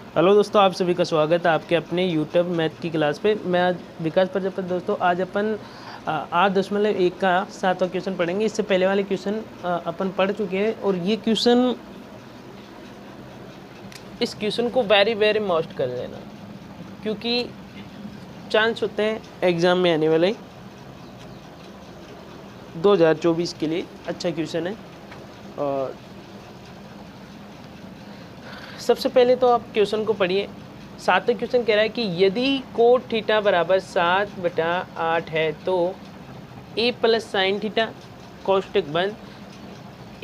Hello दोस्तों, आप सभी का स्वागत है आपके अपने यूट्यूब मैथ की क्लास पे। मैं आज विकास प्रजापति। दोस्तों आज अपन 8.1 का 7वां क्वेश्चन पढ़ेंगे। इससे पहले वाले क्वेश्चन अपन पढ़ चुके हैं और ये क्वेश्चन, इस क्वेश्चन को वेरी वेरी मस्ट कर लेना, क्योंकि चांस होते हैं एग्ज़ाम में आने वाले 2024 के लिए। अच्छा क्वेश्चन है। और सबसे पहले तो आप क्वेश्चन को पढ़िए। 7वां क्वेश्चन कह रहा है कि यदि कोट थीटा बराबर 7/8 है तो a प्लस साइन थीटा कोष्टक बंद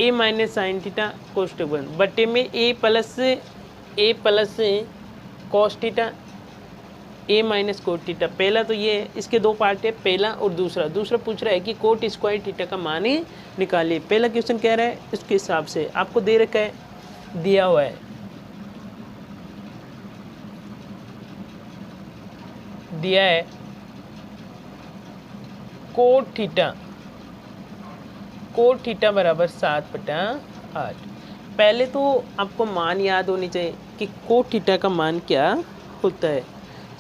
a माइनस साइन थीटा कोष्टक बंद बटे में a plus cos theta a minus cot theta. पहला तो ये है, इसके दो पार्ट है, पहला और दूसरा पूछ रहा है कि कोट स्क्वायर थीटा का मान निकालिए। पहला क्वेश्चन कह रहा है इसके हिसाब से आपको दे रखा है, दिया हुआ है, दिया है कोट थीटा बराबर 7/8। पहले तो आपको मान याद होनी चाहिए कि कोट थीटा का मान क्या होता है।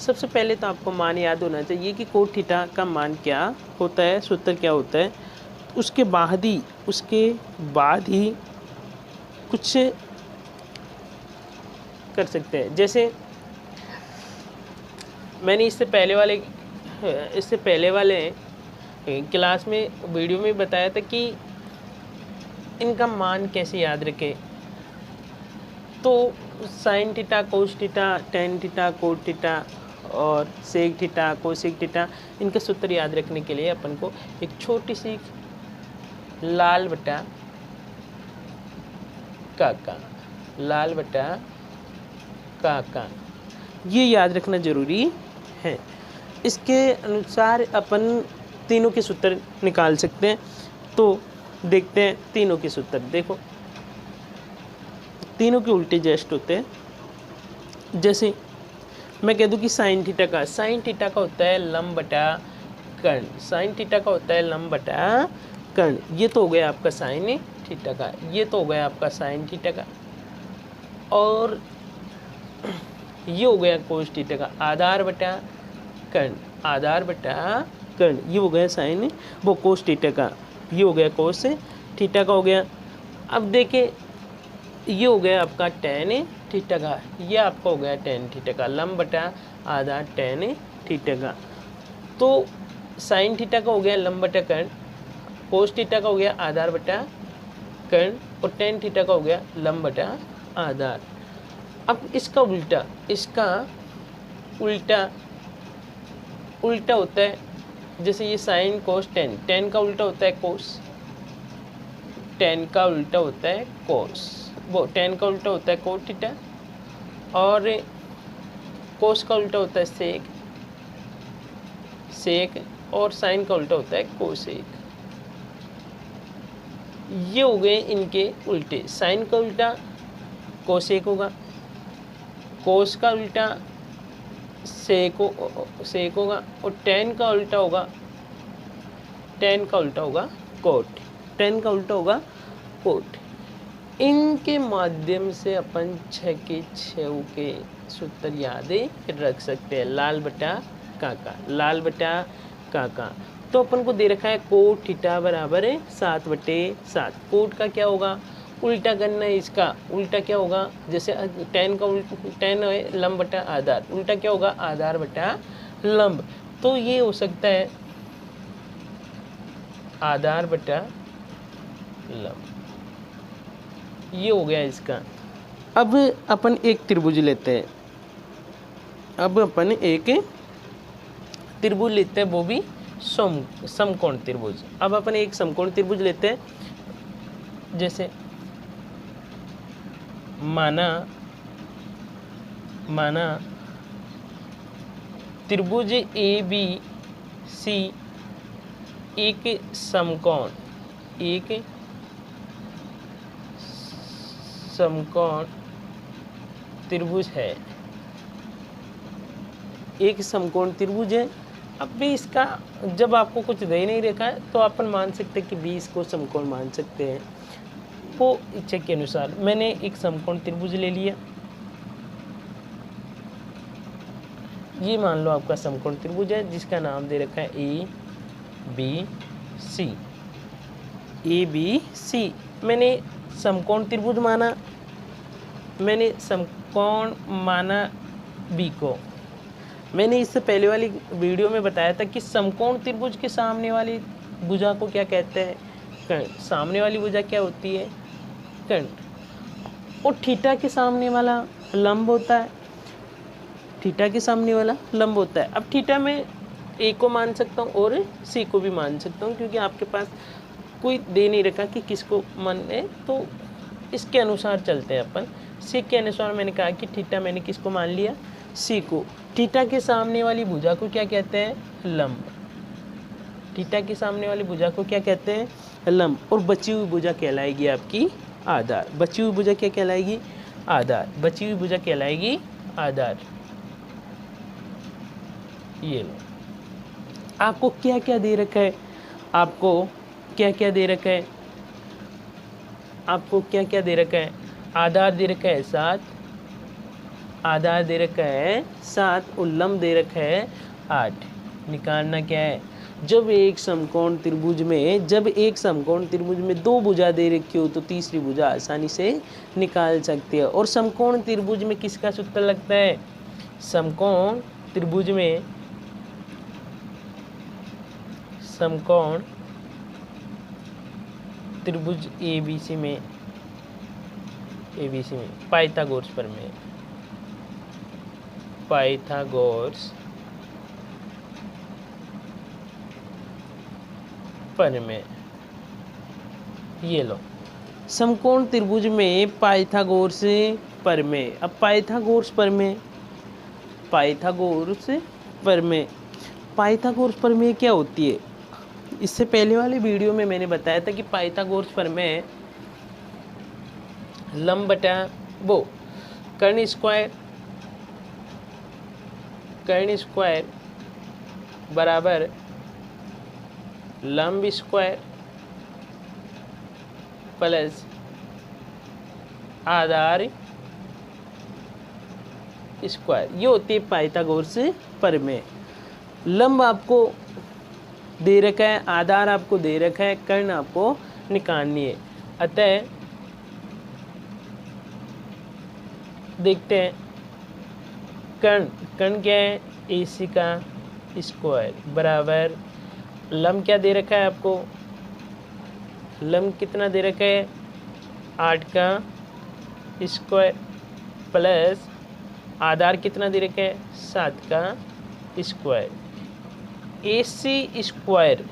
सबसे पहले तो आपको मान याद होना चाहिए कि कोट थीटा का मान क्या होता है, सूत्र क्या होता है। उसके बाद ही कुछ कर सकते हैं। जैसे मैंने इससे पहले वाले क्लास में वीडियो में बताया था कि इनका मान कैसे याद रखें। तो sine theta cos theta tan theta cot theta और सेक थीटा कोसेक थीटा, इनका सूत्र याद रखने के लिए अपन को एक छोटी सी लाल बटा काका ये याद रखना जरूरी है। इसके अनुसार अपन तीनों के सूत्र निकाल सकते हैं। तो देखते हैं तीनों के सूत्र। देखो तीनों के उल्टे जस्ट होते हैं। जैसे मैं कह दूं कि साइन थीटा का होता है लंब बटा कर्ण। साइन थीटा का होता है लंब बटा कर्ण। ये तो हो गया आपका साइन थीटा का, ये तो हो गया आपका साइन थीटा का, और ये हो गया कोस थीटा का आधार बटा कर्ण। ये हो गया साइन वो कोस थीटा का, ये हो गया कोस थीटा का हो गया। अब देखिए ये हो गया आपका टेन थीटा का, ये आपका हो गया टेन थीटा का, लंब बटा आधार टेन थीटा का। तो साइन थीटा का हो गया लंब बटा कर्ण, कोस थीटा का हो गया आधार बटा कर्ण, और टेन थीटा का हो गया लंब बटा आधार। अब इसका उल्टा होता है। जैसे ये साइन कोस टेन का उल्टा होता है कोस, टेन का उल्टा होता है कोस, वो टेन का उल्टा होता है कोट थीटा, और कोस का उल्टा होता है सेक, और साइन का उल्टा होता है कोसेक। ये हो गए इनके उल्टे। साइन का उल्टा कोसेक होगा, कोस का उल्टा सेक होगा, और टेन का उल्टा होगा कोट। इनके माध्यम से अपन 6 के 6 के सूत्र याद रख सकते हैं। लाल बटा काका। तो अपन को दे रखा है कोट थीटा बराबर है 7/7। कोट का क्या होगा, उल्टा करना है। इसका उल्टा क्या होगा, जैसे टेन है लंब बटा आधार, उल्टा क्या होगा आधार बटा लंब। तो ये हो सकता है आधार बटा लंब, ये हो गया इसका। अब अपन एक त्रिभुज लेते हैं, वो भी समकोण त्रिभुज। अब अपन एक समकोण त्रिभुज लेते हैं। जैसे माना त्रिभुज ABC एक समकोण त्रिभुज है, एक समकोण त्रिभुज है। अब भी इसका जब आपको कुछ दे नहीं रखा है तो अपन मान सकते हैं कि 20 को समकोण मान सकते हैं। वो इच्छा के अनुसार मैंने एक समकोण त्रिभुज ले लिया। ये मान लो आपका समकोण त्रिभुज है जिसका नाम दे रखा है A B C. A B C मैंने समकोण त्रिभुज माना, मैंने समकोण माना बी को। मैंने इससे पहले वाली वीडियो में बताया था कि समकोण त्रिभुज के सामने वाली भुजा को क्या कहते हैं, कर्ण। सामने वाली भुजा क्या होती है, कर्ण। और थीटा के सामने वाला लंब होता है, थीटा के सामने वाला लंब होता है। अब थीटा में ए को मान सकता हूँ और सी को भी मान सकता हूँ, क्योंकि आपके पास कोई दे नहीं रखा कि किसको माने, तो इसके अनुसार चलते हैं अपन। सी के अनुसार मैंने कहा कि थीटा मैंने किसको मान लिया, सी को। थीटा के सामने वाली भुजा को क्या कहते हैं, लंब। थीटा के सामने वाली भुजा को क्या कहते हैं, लंब। और बची हुई भुजा कहलाएगी आपकी आधार। बची हुई भुजा क्या कहलाएगी, आधार। बची हुई भुजा कहलाएगी आधार। ये लो, आपको क्या क्या दे रखा है, आपको क्या क्या दे रखा है, आपको क्या क्या दे रखा है। आधार दे रखा है 7, आधार दे रखा है 7 और लंब दे रखा है 8। निकालना क्या है, जब एक समकोण त्रिभुज में दो भुजा दे रखी हो तो तीसरी भुजा आसानी से निकाल सकते हैं। और समकोण त्रिभुज में किसका सूत्र लगता है, समकोण त्रिभुज में, समकोण त्रिभुज एबीसी में पाइथागोरस प्रमेय, पाइथागोरस प्रमेय। ये लो, समकोण त्रिभुज में पाइथागोरस प्रमेय। अब पाइथागोरस प्रमेय क्या होती है। इससे पहले वाले वीडियो में मैंने बताया था कि पाइथागोरस प्रमेय लंब बटा वो कर्ण स्क्वायर बराबर लंब स्क्वायर प्लस आधार स्क्वायर, ये होती है पाइथागोरस प्रमेय। लंब आपको दे रखा है, आधार आपको दे रखा है, कर्ण आपको निकालनी है। अतः देखते हैं, कर्ण क्या है, AC का स्क्वायर बराबर लंब क्या दे रखा है आपको, लंब कितना दे रखा है 8 का स्क्वायर प्लस आधार कितना दे रखा है 7 का स्क्वायर। AC स्क्वायर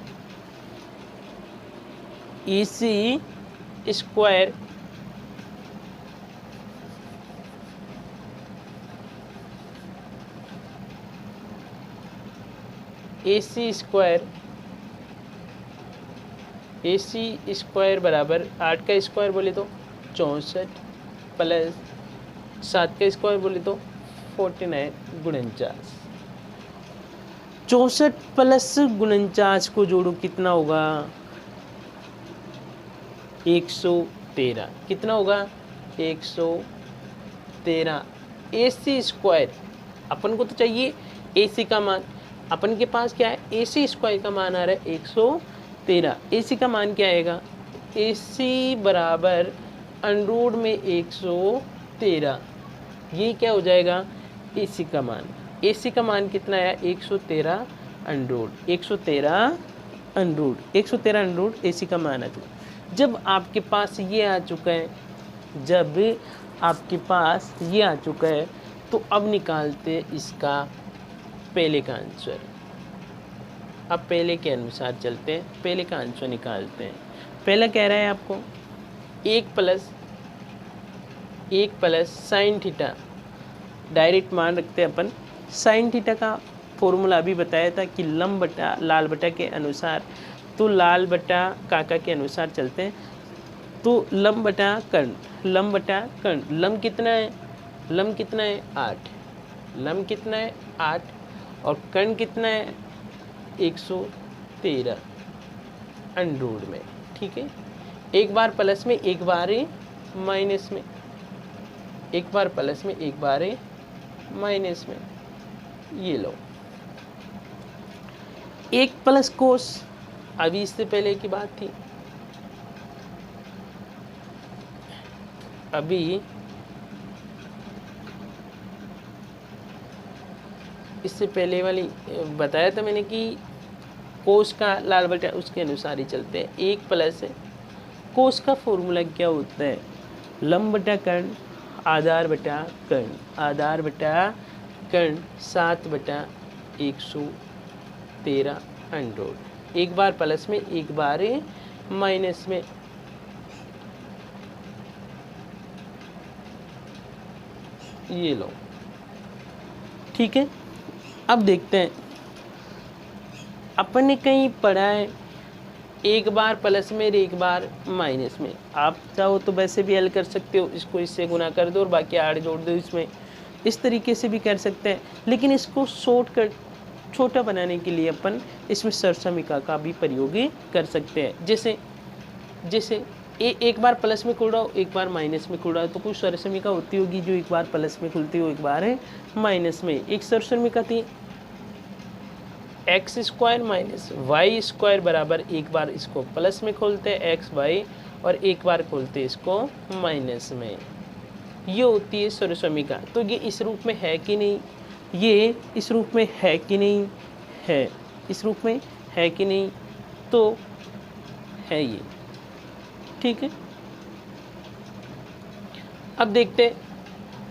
बराबर 8 का स्क्वायर बोले तो 64 प्लस 7 का स्क्वायर बोले तो 49 49। 64 प्लस 49 को जोड़ो कितना होगा 113। कितना होगा 113। AC स्क्वायर अपन को तो चाहिए AC का मान, अपन के पास क्या है AC स्क्वायर का मान आ रहा है 113। AC का मान क्या आएगा, AC बराबर अंडरूट में 113। ये क्या हो जाएगा AC का मान। AC का मान कितना है 113 अंडरूट, 113 अंडरूट AC का मान आ चुका। जब आपके पास ये आ चुका है, तो अब निकालते इसका पहले का आंसर। अब पहले के अनुसार चलते हैं, पहले का आंसर निकालते हैं। पहला कह रहा है आपको 1 प्लस साइन थीटा, डायरेक्ट मान रखते हैं अपन। साइन थीटा का फॉर्मूला अभी बताया था कि लंब बटा लाल बटा के अनुसार, तो लाल बटा काका के अनुसार चलते हैं। तो लंब बटा कर्ण, लंब कितना है, 8, लंब कितना है 8 और कर्ण कितना है 113 अंडरूट में। ठीक है, एक बार प्लस में एक बार माइनस में, एक बार प्लस में एक बार माइनस में। ये लो, 1 प्लस कोस, अभी इससे पहले की बात थी, अभी इससे पहले वाली बताया था मैंने कि कोस का लाल बटा उसके अनुसार ही चलते हैं। 1 प्लस कोस का फॉर्मूला क्या होता है, लंब बटा कर्ण आधार बटा कर्ण, आधार बटा कर्ण 7 बटा 113 अंडर, एक बार प्लस में एक बार माइनस में। ये लो, ठीक है। अब देखते हैं, अपन ने कहीं पढ़ा है एक बार प्लस में और एक बार माइनस में। आप चाहो तो वैसे भी हल कर सकते हो, इसको इससे गुना कर दो और बाकी 8 जोड़ दो इसमें, इस तरीके से भी कर सकते हैं। लेकिन इसको शॉर्टकट छोटा बनाने के लिए अपन इसमें सरसमिका का भी प्रयोग कर सकते हैं। जैसे एक बार प्लस में खुल रहा हो एक बार माइनस में खुल रहा हो, तो कोई सरसमिका होती होगी जो एक बार प्लस में खुलती हो एक बार माइनस में। एक सरसमिका थी x square minus y square बराबर, एक बार इसको प्लस में खोलते हैं एक्स वाई और एक बार खोलते हैं इसको माइनस में, ये होती है सरसमिका। तो ये इस रूप में है कि नहीं, ये इस रूप में है कि नहीं, है इस रूप में है कि नहीं, तो है ये, ठीक है। अब देखते हैं,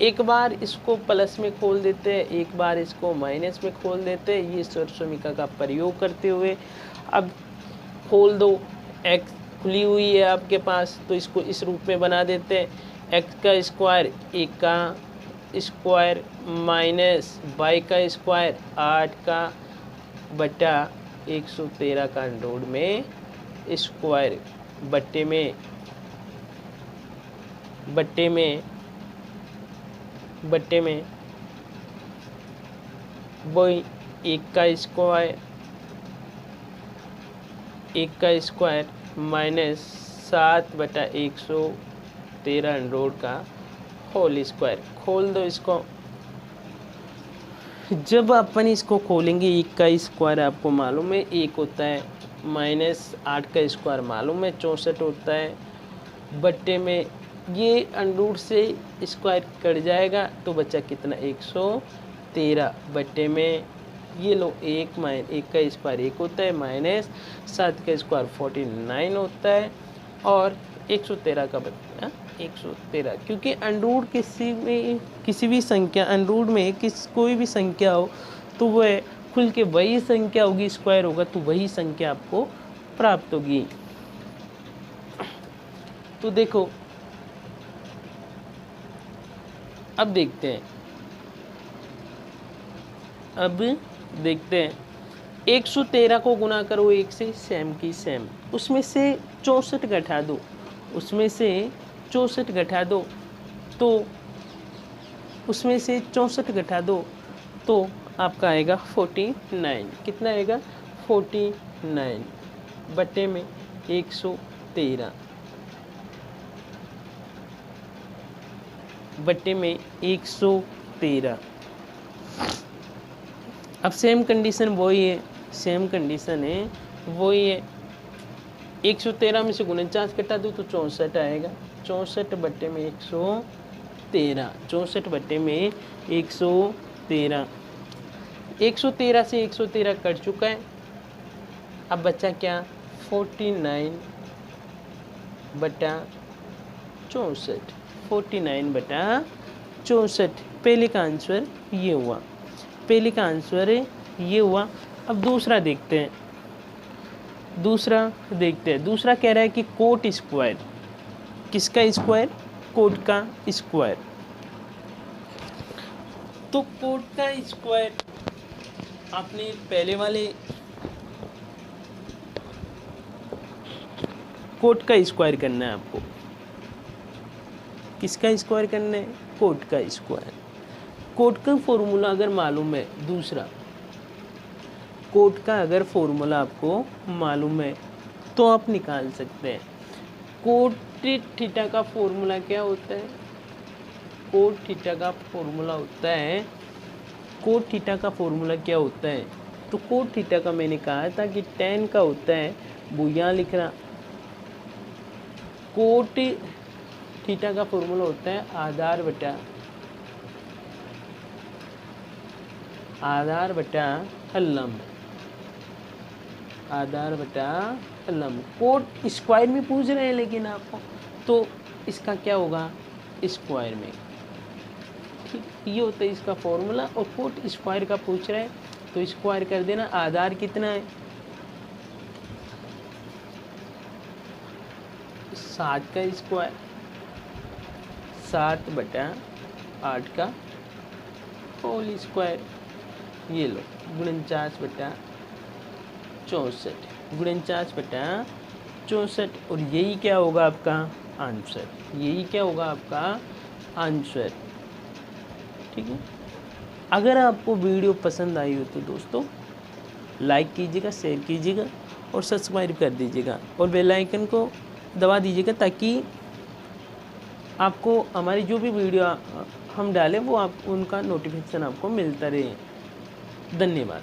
एक बार इसको प्लस में खोल देते हैं एक बार इसको माइनस में खोल देते हैं, ये सरसमिका का प्रयोग करते हुए। अब खोल दो, एक्स खुली हुई है आपके पास तो इसको इस रूप में बना देते हैं, एक्स का स्क्वायर 1 का स्क्वायर माइनस वाई का स्क्वायर 8 का बटा 113 का अंडर में स्क्वायर बट्टे में वही 1 का स्क्वायर माइनस 7 बटा 113 अंडर का होल स्क्वायर। खोल दो इसको, जब अपन इसको खोलेंगे 1 का स्क्वायर आपको मालूम है 1 होता है, माइनस 8 का स्क्वायर मालूम है 64 होता है, बट्टे में ये अंडर से स्क्वायर कट जाएगा तो बचा कितना 113 बट्टे में ये लो 1 का स्क्वायर 1 होता है माइनस 7 का स्क्वायर 49 होता है और 113 का बचा 113, क्योंकि अंडर किसी भी संख्या अंडर में कोई भी संख्या हो तो वह खुल के वही संख्या होगी, स्क्वायर होगा तो वही संख्या आपको प्राप्त होगी। तो देखो अब देखते हैं 113 को गुना करो 1 से सेम की सेम, उसमें से 64 घटा दो, तो आपका आएगा 49, कितना आएगा 49 बटे में 113 बटे में 113। अब सेम कंडीशन वही है 113 में से 49 घटा दो तो 64 आएगा, 64 बटे में 113, 64 बटे में 113, 113 से 113 कट चुका है। अब बचा क्या 49 बटा 64, 49 बटा 64, पहले का आंसर ये हुआ। अब दूसरा देखते हैं, दूसरा कह रहा है कि कोट स्क्वायर, किसका स्क्वायर, कोट का स्क्वायर। तो कोट का स्क्वायर आपने पहले वाले कोट का स्क्वायर करना है आपको, किसका स्क्वायर करना है, कोट का स्क्वायर। कोट का फॉर्मूला अगर मालूम है, दूसरा कोट का अगर फॉर्मूला आपको मालूम है तो आप निकाल सकते हैं। कोट थीटा का फॉर्मूला क्या होता है, कोट थीटा का फॉर्मूला होता है कोट थीटा का फॉर्मूला क्या होता है? तो कोट थीटा का मैंने कहा था कि tan का होता है, वो यहाँ लिख रहा, कोट थीटा का फॉर्मूला होता है आधार बटा लंब, आधार बटा लंब। कोट स्क्वायर में पूछ रहे हैं लेकिन आपको, तो इसका क्या होगा? स्क्वायर में। ठीक, ये होता है इसका फॉर्मूला। और कोट स्क्वायर का पूछ रहे हैं तो स्क्वायर कर देना। आधार कितना है? 7 का स्क्वायर, 7/8 का होल स्क्वायर। ये लो 49/64 और यही क्या होगा आपका आंसर? यही क्या होगा आपका आंसर? ठीक है। अगर आपको वीडियो पसंद आई हो तो दोस्तों लाइक कीजिएगा, शेयर कीजिएगा और सब्सक्राइब कर दीजिएगा और बेल आइकन को दबा दीजिएगा ताकि आपको हमारी जो भी वीडियो हम डालें वो आप उनका नोटिफिकेशन आपको मिलता रहे। धन्यवाद।